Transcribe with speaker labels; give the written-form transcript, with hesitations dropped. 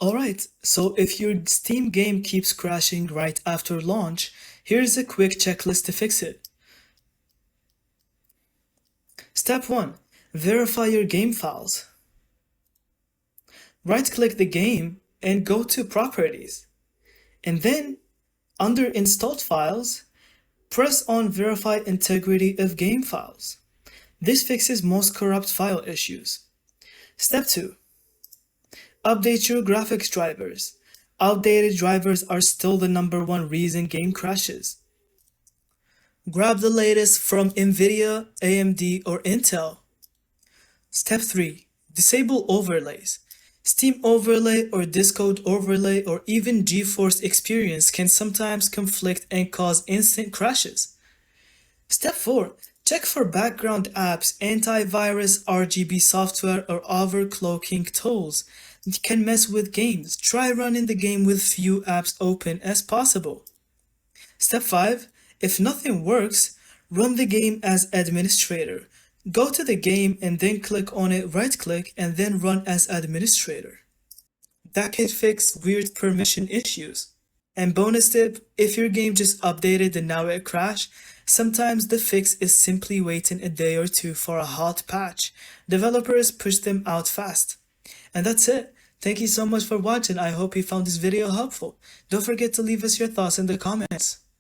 Speaker 1: Alright, so if your Steam game keeps crashing right after launch, here's a quick checklist to fix it. Step 1. Verify your game files. Right-click the game and go to Properties. And then, under Installed Files, press on Verify Integrity of Game Files. This fixes most corrupt file issues. Step 2. Update your graphics drivers. Outdated drivers are still the #1 reason game crashes. Grab the latest from NVIDIA, AMD, or Intel. Step 3. Disable overlays. Steam overlay or Discord overlay or even GeForce Experience can sometimes conflict and cause instant crashes. Step 4. Check for background apps, antivirus, RGB software, or overclocking tools that can mess with games. Try running the game with few apps open as possible. Step 5. If nothing works, run the game as administrator. Go to the game and then click on it, right-click, and then run as administrator. That can fix weird permission issues. And bonus tip, if your game just updated and now it crashed, sometimes the fix is simply waiting a day or two for a hot patch. Developers push them out fast. And that's it. Thank you so much for watching. I hope you found this video helpful. Don't forget to leave us your thoughts in the comments.